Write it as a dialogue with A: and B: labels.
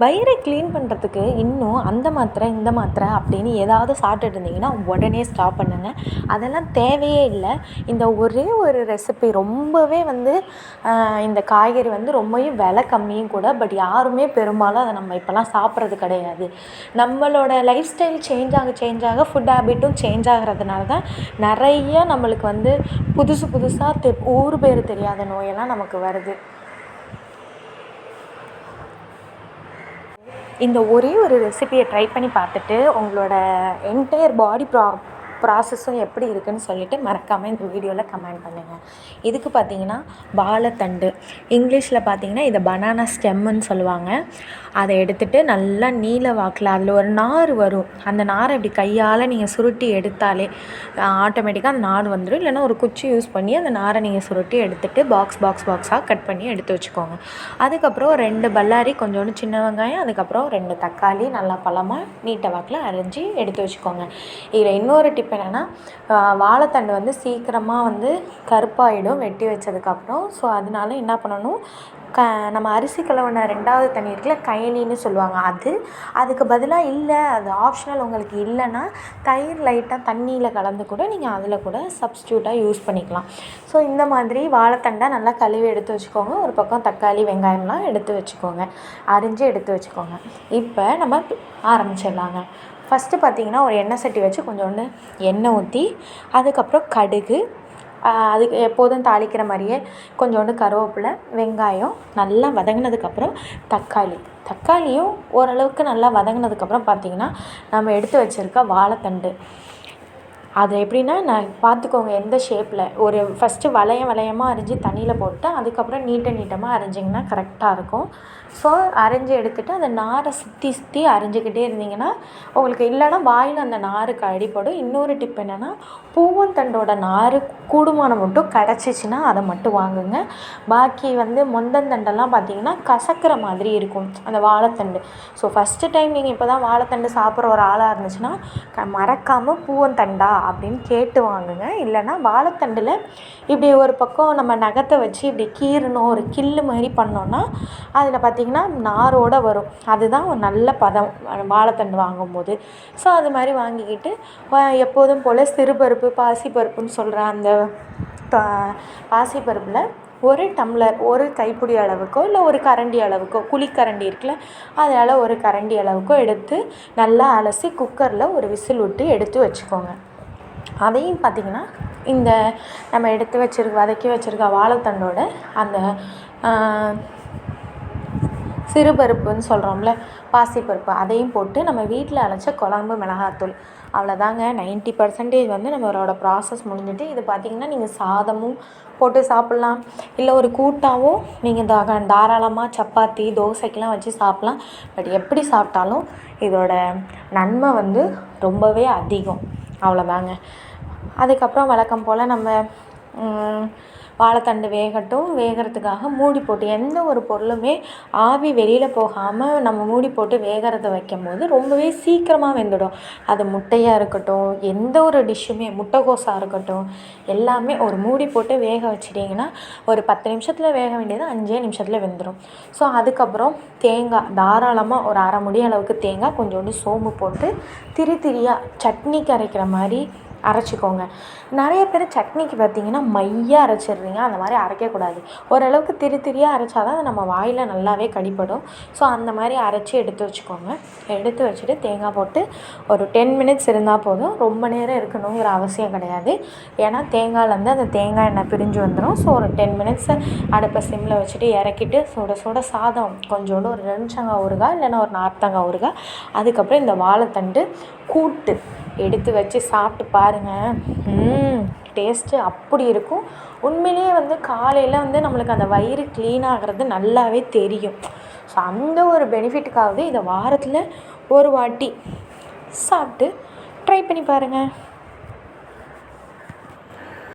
A: வயிறை க்ளீன் பண்ணுறதுக்கு இன்னும் அந்த மாத்திரை இந்த மாத்திரை அப்படின்னு ஏதாவது சாப்பிட்டுட்டு இருந்தீங்கன்னா உடனே ஸ்டாப் பண்ணுங்கள். அதெல்லாம் தேவையே இல்லை. இந்த ஒரே ஒரு ரெசிபி ரொம்பவே இந்த காய்கறி ரொம்பவே விலை கம்மியும் கூட. பட் யாருமே பெரும்பாலும் அதை நம்ம இப்போலாம் சாப்பிட்றது கிடையாது. நம்மளோட லைஃப் ஸ்டைல் சேஞ்ச் ஆக ஃபுட் ஹேபிட்டும் சேஞ்ச் ஆகிறதுனால தான் நிறைய நம்மளுக்கு புதுசாக ஊர் பேர் தெரியாத நோயெல்லாம் நமக்கு வருது. இந்த ஒரே ஒரு ரெசிபியை ட்ரை பண்ணி பார்த்துட்டு உங்களோட என்டையர் பாடி ப்ராசஸும் எப்படி இருக்குதுன்னு சொல்லிவிட்டு மறக்காமல் இந்த வீடியோவில் கமெண்ட் பண்ணுங்கள். இதுக்கு பார்த்திங்கன்னா வாழைத்தண்டு, இங்கிலீஷில் பார்த்திங்கன்னா இதை பனானா ஸ்டெம்முன்னு சொல்லுவாங்க. அதை எடுத்துகிட்டு நல்லா நீல வாக்கில் அதில் ஒரு நார் வரும். அந்த நாரை இப்படி கையால் நீங்கள் சுருட்டி எடுத்தாலே ஆட்டோமேட்டிக்காக அந்த நார் வந்துடும். இல்லைன்னா ஒரு குச்சி யூஸ் பண்ணி அந்த நாரை நீங்கள் சுருட்டி எடுத்துகிட்டு பாக்ஸாக கட் பண்ணி எடுத்து வச்சுக்கோங்க. அதுக்கப்புறம் 2 பல்லாரி, கொஞ்சோண்டு சின்ன வெங்காயம், அதுக்கப்புறம் 2 தக்காளி நல்லா பழமாக நீட்ட வாக்கில் அரைஞ்சி எடுத்து வச்சுக்கோங்க. இதில் இன்னொரு டிப் என்னென்னா, வாழைத்தண்டு சீக்கிரமாக கருப்பாயிடும் வெட்டி வச்சதுக்கப்புறம். ஸோ அதனால என்ன பண்ணணும், நம்ம அரிசி கழுவுன 2வது தண்ணி இருக்குல்ல, கைலின்னு சொல்லுவாங்க, அதுக்கு பதிலாக இல்லை, அது ஆப்ஷனல், உங்களுக்கு இல்லைன்னா தயிர் லைட்டாக தண்ணியில் கலந்து கூட நீங்கள் அதில் கூட சப்ஸ்டியூட்டாக யூஸ் பண்ணிக்கலாம். ஸோ இந்த மாதிரி வாழைத்தண்டை நல்லா கழுவி எடுத்து வச்சுக்கோங்க. ஒரு பக்கம் தக்காளி வெங்காயம்லாம் எடுத்து வச்சுக்கோங்க, அரிஞ்சு எடுத்து வச்சுக்கோங்க. இப்போ நம்ம ஆரம்பிச்சிடலாங்க. ஃபஸ்ட்டு பார்த்திங்கன்னா ஒரு எண்ணெய் சட்டி வச்சு கொஞ்சோண்டு எண்ணெய் ஊற்றி, அதுக்கப்புறம் கடுகு, அதுக்கு எப்போதும் தாளிக்கிற மாதிரியே கொஞ்சோண்டு கருவேப்பிலை, வெங்காயம் நல்லா வதங்கினதுக்கப்புறம் தக்காளியும் ஓரளவுக்கு நல்லா வதங்கினதுக்கப்புறம் பார்த்திங்கன்னா நம்ம எடுத்து வச்சுருக்க வாழைத்தண்டு, அது எப்படின்னா பார்த்துக்கோங்க எந்த ஷேப்பில். ஒரு ஃபஸ்ட்டு வளையமாக அரிஞ்சு தண்ணியில் போட்டு அதுக்கப்புறம் நீட்டமாக அரிஞ்சிங்கன்னா கரெக்டாக இருக்கும். ஸோ அரிஞ்சு எடுத்துகிட்டு அந்த நாரை சுற்றி அரிஞ்சிக்கிட்டே இருந்தீங்கன்னா உங்களுக்கு, இல்லைன்னா வாயில் அந்த நாருக்கு அடிப்படும். இன்னொரு டிப் என்னென்னா, பூவந்தண்டோட நார் கூடுமானம் மட்டும் கிடச்சிச்சின்னா அதை மட்டும் வாங்குங்க. பாக்கி மொந்தந்தண்டெல்லாம் பார்த்திங்கன்னா கசக்கிற மாதிரி இருக்கும் அந்த வாழைத்தண்டு. ஸோ ஃபஸ்ட்டு டைம் நீங்கள் இப்போ தான் வாழைத்தண்டு சாப்பிட்ற ஒரு ஆளாக இருந்துச்சுன்னா மறக்காமல் பூவந்தண்டா அப்படின்னு கேட்டு வாங்குங்க. இல்லைன்னா வாழைத்தண்டில் இப்படி ஒரு பக்கம் நம்ம நகத்தை வச்சு இப்படி கீறணும், ஒரு கில்லு மாதிரி பண்ணோன்னா அதில் பார்த்திங்கன்னா நாரோடு வரும். அதுதான் ஒரு நல்ல பதம் வாழைத்தண்டு வாங்கும்போது. ஸோ அது மாதிரி வாங்கிக்கிட்டு எப்போதும் போல் சிறுபருப்பு, பாசிப்பருப்புன்னு சொல்கிற அந்த பாசிப்பருப்பில் ஒரு டம்ளர், ஒரு கைப்பிடி அளவுக்கோ இல்லை ஒரு கரண்டி அளவுக்கோ, குழிக்கரண்டி இருக்குல்ல, அதனால் ஒரு கரண்டி அளவுக்கோ எடுத்து நல்லா அலசி குக்கரில் ஒரு விசில் விட்டு எடுத்து வச்சுக்கோங்க. அதையும் பார்த்திங்கன்னா இந்த நம்ம வதக்கி வச்சுருக்க வாழைத்தண்டோட அந்த சிறுபருப்புன்னு சொல்கிறோம்ல, பாசிப்பருப்பு, அதையும் போட்டு நம்ம வீட்டில் அரைச்ச குழம்பு மிளகாத்தூள், அவ்வளோதாங்க. 90% நம்மளோட ப்ராசஸ் முடிஞ்சுட்டு. இது பார்த்திங்கன்னா நீங்கள் சாதமும் போட்டு சாப்பிட்லாம், இல்லை ஒரு கூட்டாகவும் நீங்கள் தாராளமாக சப்பாத்தி தோசைக்கெலாம் வச்சு சாப்பிட்லாம். பட் எப்படி சாப்பிட்டாலும் இதோட நன்மை ரொம்பவே அதிகம். அவ்வளோதாங்க. அதுக்கப்புறம் வழக்கம் போல் நம்ம வாழைத்தண்டு வேகிறதுக்காக மூடி போட்டு, எந்த ஒரு பொருளுமே ஆவி வெளியில் போகாமல் நம்ம மூடி போட்டு வேகிறத வைக்கும்போது ரொம்பவே சீக்கிரமாக வெந்துடும். அது முட்டையாக இருக்கட்டும், எந்த ஒரு டிஷ்ஷுமே, முட்டைக்கோஸாக இருக்கட்டும், எல்லாமே ஒரு மூடி போட்டு வேக வச்சிட்டிங்கன்னா ஒரு 10 நிமிஷத்தில் வேக வேண்டியது 5 நிமிஷத்தில் வெந்துடும். ஸோ அதுக்கப்புறம் தேங்காய் தாராளமாக ஒரு அரை முடி அளவுக்கு தேங்காய், கொஞ்சோண்டு சோம்பு போட்டு திரியாக சட்னிக்கு அரைக்கிற மாதிரி அரைச்சிக்கோங்க. நிறைய பேர் சட்னிக்கு பார்த்திங்கன்னா மையாக அரைச்சிடுறீங்க. அந்த மாதிரி அரைக்கக்கூடாது. ஓரளவுக்கு திரியாக அரைச்சா தான் அது நம்ம வாயில் நல்லாவே கடிப்படும். ஸோ அந்த மாதிரி அரைச்சி எடுத்து வச்சுக்கோங்க. எடுத்து வச்சுட்டு தேங்காய் போட்டு ஒரு 10 மினிட்ஸ் இருந்தால் போதும். ரொம்ப நேரம் இருக்கணுங்கிற அவசியம் கிடையாது. ஏன்னா தேங்காயிலேருந்து அந்த தேங்காய் எண்ணெய் பிரிஞ்சு வந்துடும். ஸோ ஒரு 10 மினிட்ஸ் அடுப்பை சிம்மில் வச்சுட்டு இறக்கிட்டு சுட சாதம், கொஞ்சோண்டு ஒரு எலுமிச்சங்காய் ஊறுகாய், இல்லைன்னா ஒரு நார்த்தங்காய் ஊறுகாய், அதுக்கப்புறம் இந்த வாழைத்தண்டு கூட்டு எடுத்து வச்சு சாப்பிட்டு பாருங்கள். டேஸ்ட்டு அப்படி இருக்கும். உண்மையிலேயே காலையில் நம்மளுக்கு அந்த வயிறு க்ளீன் ஆகிறது நல்லாவே தெரியும். ஸோ அந்த ஒரு பெனிஃபிட்டுக்காகவே இதை வாரத்தில் ஒரு வாட்டி சாப்பிட்டு ட்ரை பண்ணி பாருங்கள்.